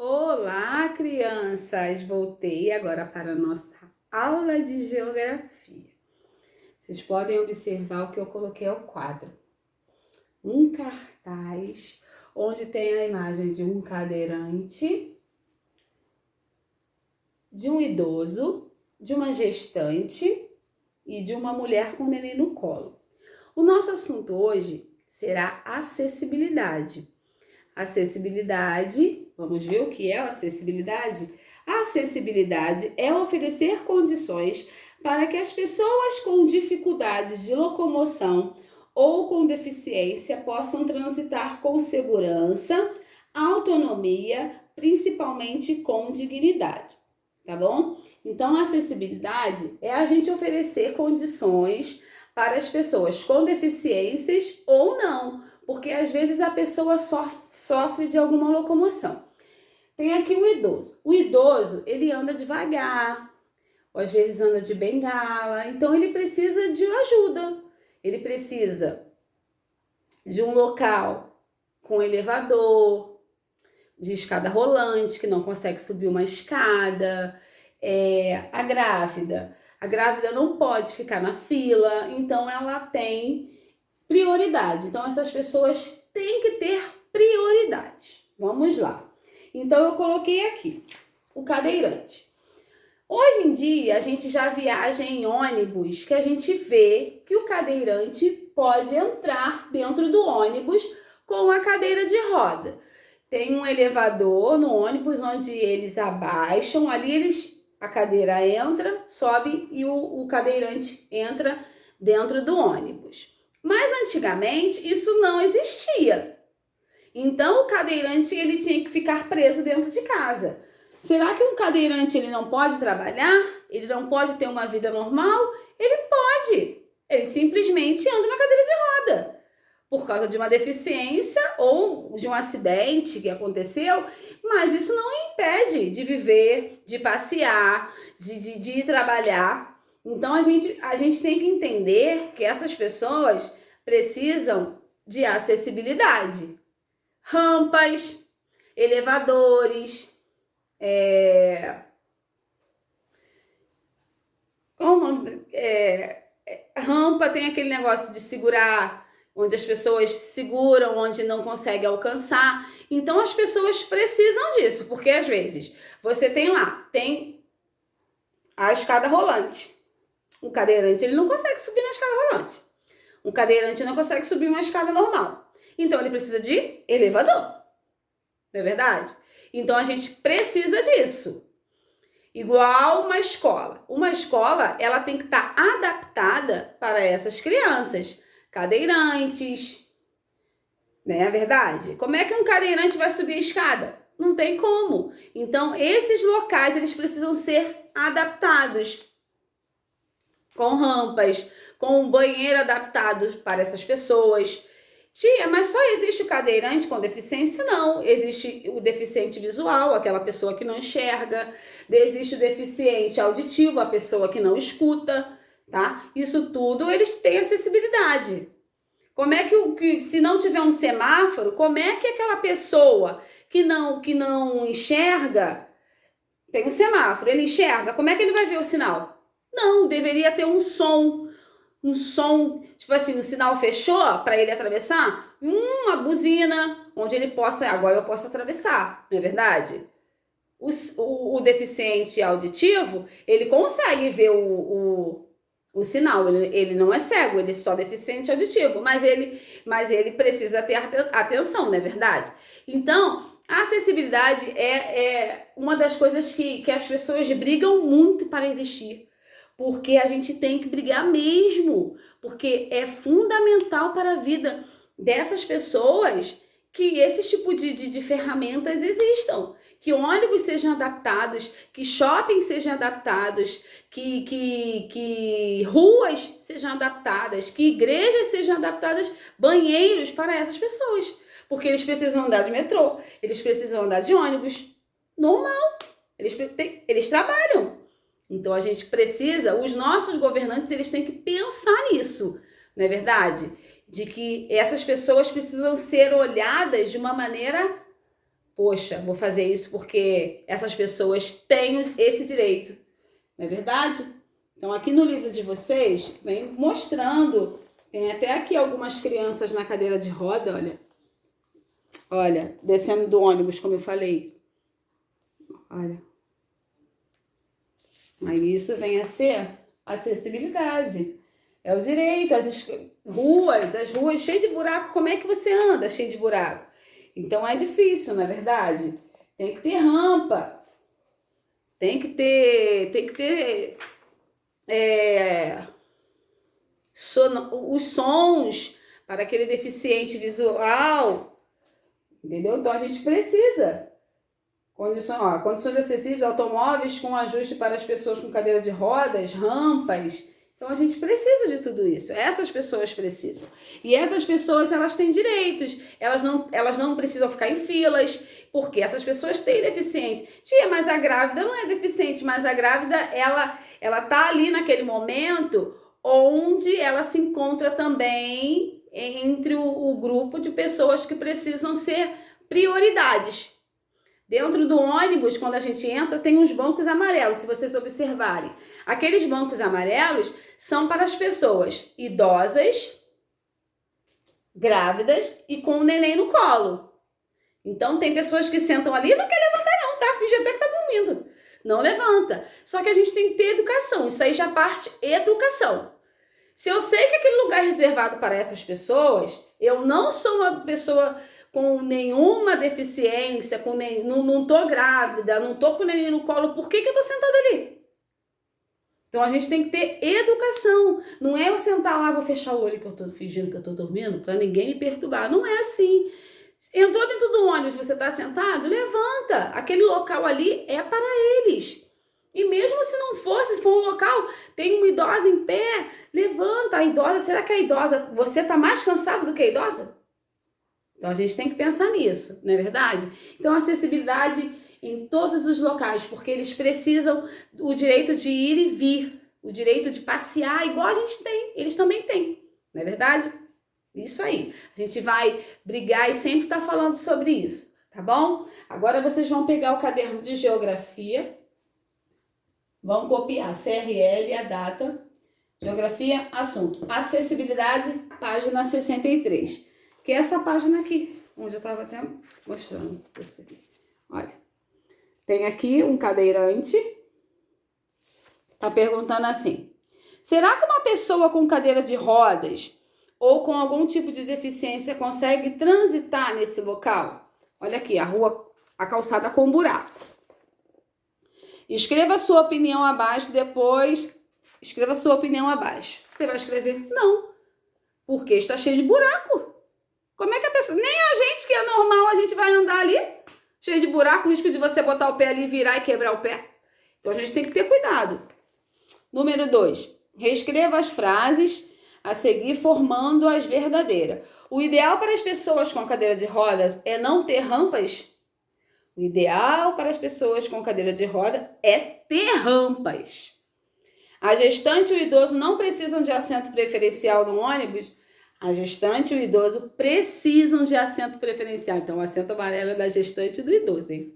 Olá, crianças! Voltei agora para a nossa aula de geografia. Vocês podem observar o que eu coloquei ao quadro. Um cartaz onde tem a imagem de um cadeirante, de um idoso, de uma gestante e de uma mulher com o neném no colo. O nosso assunto hoje será acessibilidade. Acessibilidade, vamos ver o que é acessibilidade? A acessibilidade é oferecer condições para que as pessoas com dificuldades de locomoção ou com deficiência possam transitar com segurança, autonomia, principalmente com dignidade, tá bom? Então, a acessibilidade é a gente oferecer condições para as pessoas com deficiências ou não, porque às vezes a pessoa sofre de alguma locomoção. Tem aqui o idoso. O idoso, ele anda devagar, ou às vezes anda de bengala, então ele precisa de ajuda. Ele precisa de um local com elevador, de escada rolante, que não consegue subir uma escada. A grávida não pode ficar na fila, então ela tem prioridade. Então essas pessoas têm que ter prioridade. Vamos lá. Então eu coloquei aqui o cadeirante. Hoje em dia a gente já viaja em ônibus que a gente vê que o cadeirante pode entrar dentro do ônibus com a cadeira de roda. Tem um elevador no ônibus onde eles abaixam, ali a cadeira entra, sobe e o cadeirante entra dentro do ônibus. Mas antigamente isso não existia. Então o cadeirante ele tinha que ficar preso dentro de casa. Será que um cadeirante ele não pode trabalhar? Ele não pode ter uma vida normal? Ele pode. Ele simplesmente anda na cadeira de roda. Por causa de uma deficiência ou de um acidente que aconteceu, mas isso não impede de viver, de passear, de ir trabalhar. Então a gente tem que entender que essas pessoas precisam de acessibilidade. Rampas, elevadores, qual o nome? Rampa tem aquele negócio de segurar, onde as pessoas seguram, onde não conseguem alcançar. Então as pessoas precisam disso, porque às vezes você tem a escada rolante. Um cadeirante ele não consegue subir na escada rolante. Um cadeirante não consegue subir uma escada normal. Então ele precisa de elevador. Não é verdade? Então a gente precisa disso. Igual uma escola. Uma escola, ela tem que estar adaptada para essas crianças. Cadeirantes, não é verdade? Como é que um cadeirante vai subir a escada? Não tem como. Então, esses locais, eles precisam ser adaptados. Com rampas, com um banheiro adaptado para essas pessoas. Tia, mas só existe o cadeirante com deficiência? Não. Existe o deficiente visual, aquela pessoa que não enxerga. Existe o deficiente auditivo, a pessoa que não escuta, tá? Isso tudo, eles têm acessibilidade. Como é que se não tiver um semáforo, como é que aquela pessoa que não enxerga, tem um semáforo, ele enxerga, como é que ele vai ver o sinal? Não, deveria ter um som, tipo assim, o sinal fechou para ele atravessar, uma buzina, onde ele possa, agora eu posso atravessar, não é verdade? O deficiente auditivo, ele consegue ver o sinal, ele não é cego, ele é só deficiente auditivo, mas ele precisa ter atenção, não é verdade? Então, a acessibilidade é uma das coisas que as pessoas brigam muito para existir. Porque a gente tem que brigar mesmo, porque é fundamental para a vida dessas pessoas que esse tipo de ferramentas existam, que ônibus sejam adaptados, que shoppings sejam adaptados, que ruas sejam adaptadas, que igrejas sejam adaptadas, banheiros para essas pessoas, porque eles precisam andar de metrô, eles precisam andar de ônibus, normal, eles trabalham. Então a gente precisa, os nossos governantes, eles têm que pensar nisso, não é verdade? De que essas pessoas precisam ser olhadas de uma maneira poxa, vou fazer isso porque essas pessoas têm esse direito, não é verdade? Então aqui no livro de vocês, vem mostrando, tem até aqui algumas crianças na cadeira de roda, olha, descendo do ônibus, como eu falei, olha. Mas isso vem a ser acessibilidade. É o direito, as ruas cheias de buraco, como é que você anda cheio de buraco? Então é difícil, não é verdade? Tem que ter rampa, tem que ter os sons para aquele deficiente visual, entendeu? Então a gente precisa. Condições acessíveis, automóveis com ajuste para as pessoas com cadeira de rodas, rampas. Então a gente precisa de tudo isso. Essas pessoas precisam. E essas pessoas, elas têm direitos. Elas não precisam ficar em filas, porque essas pessoas têm deficiência. Tia, mas a grávida não é deficiente, mas a grávida, ela tá ali naquele momento onde ela se encontra também entre o grupo de pessoas que precisam ser prioridades. Dentro do ônibus, quando a gente entra, tem uns bancos amarelos, se vocês observarem. Aqueles bancos amarelos são para as pessoas idosas, grávidas e com o neném no colo. Então, tem pessoas que sentam ali e não quer levantar não, tá? Finge até que tá dormindo. Não levanta. Só que a gente tem que ter educação. Isso aí já parte educação. Se eu sei que aquele lugar é reservado para essas pessoas, eu não sou uma pessoa com nenhuma deficiência, não tô grávida, não tô com neném no colo, por que eu tô sentada ali? Então a gente tem que ter educação. Não é eu sentar lá, vou fechar o olho que eu tô fingindo que eu tô dormindo, para ninguém me perturbar. Não é assim. Entrou dentro do ônibus, você tá sentado, levanta. Aquele local ali é para eles. E mesmo se não fosse, se for um local, tem uma idosa em pé, levanta a idosa. Será que a idosa, você tá mais cansado do que a idosa? Então, a gente tem que pensar nisso, não é verdade? Então, acessibilidade em todos os locais, porque eles precisam do direito de ir e vir, o direito de passear, igual a gente tem, eles também têm, não é verdade? Isso aí. A gente vai brigar e sempre estar falando sobre isso, tá bom? Agora, vocês vão pegar o caderno de geografia, vão copiar CRL, a data, geografia, assunto, acessibilidade, página 63. Que é essa página aqui, onde eu estava até mostrando pra você. Olha, tem aqui um cadeirante, tá perguntando assim: será que uma pessoa com cadeira de rodas ou com algum tipo de deficiência consegue transitar nesse local? Olha aqui, a rua, a calçada com buraco. Escreva a sua opinião abaixo, depois escreva a sua opinião abaixo. Você vai escrever não, porque está cheio de buraco. Como é que a pessoa... Nem a gente que é normal, a gente vai andar ali, cheio de buraco, risco de você botar o pé ali, virar e quebrar o pé. Então, a gente tem que ter cuidado. Número 2. Reescreva as frases a seguir formando as verdadeiras. O ideal para as pessoas com cadeira de rodas é não ter rampas. O ideal para as pessoas com cadeira de roda é ter rampas. A gestante e o idoso não precisam de assento preferencial no ônibus. A gestante e o idoso precisam de assento preferencial. Então, o assento amarelo é da gestante e do idoso, hein?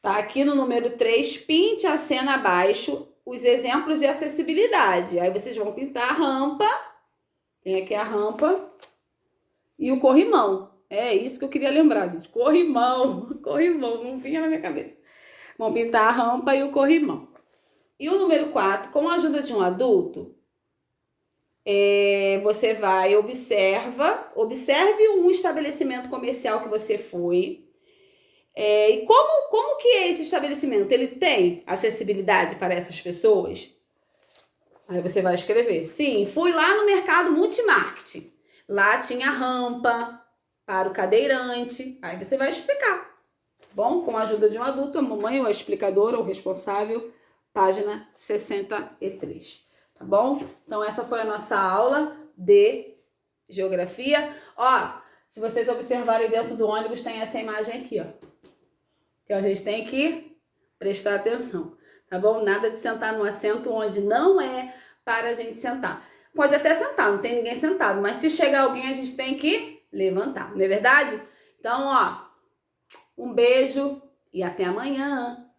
Tá aqui no número 3, pinte a cena abaixo os exemplos de acessibilidade. Aí vocês vão pintar a rampa, tem aqui a rampa e o corrimão. É isso que eu queria lembrar, gente. Corrimão, não vinha na minha cabeça. Vão pintar a rampa e o corrimão. E o número 4, com a ajuda de um adulto, você vai, observe um estabelecimento comercial que você foi. E como que é esse estabelecimento? Ele tem acessibilidade para essas pessoas? Aí você vai escrever: sim, fui lá no mercado Multimarket. Lá tinha rampa para o cadeirante. Aí você vai explicar. Bom, com a ajuda de um adulto, a mamãe ou a explicadora ou responsável, página 63. Tá bom? Então, essa foi a nossa aula de geografia. Ó, se vocês observarem dentro do ônibus, tem essa imagem aqui, ó. Então, a gente tem que prestar atenção, tá bom? Nada de sentar num assento onde não é para a gente sentar. Pode até sentar, não tem ninguém sentado, mas se chegar alguém, a gente tem que levantar, não é verdade? Então, ó, Um beijo e até amanhã!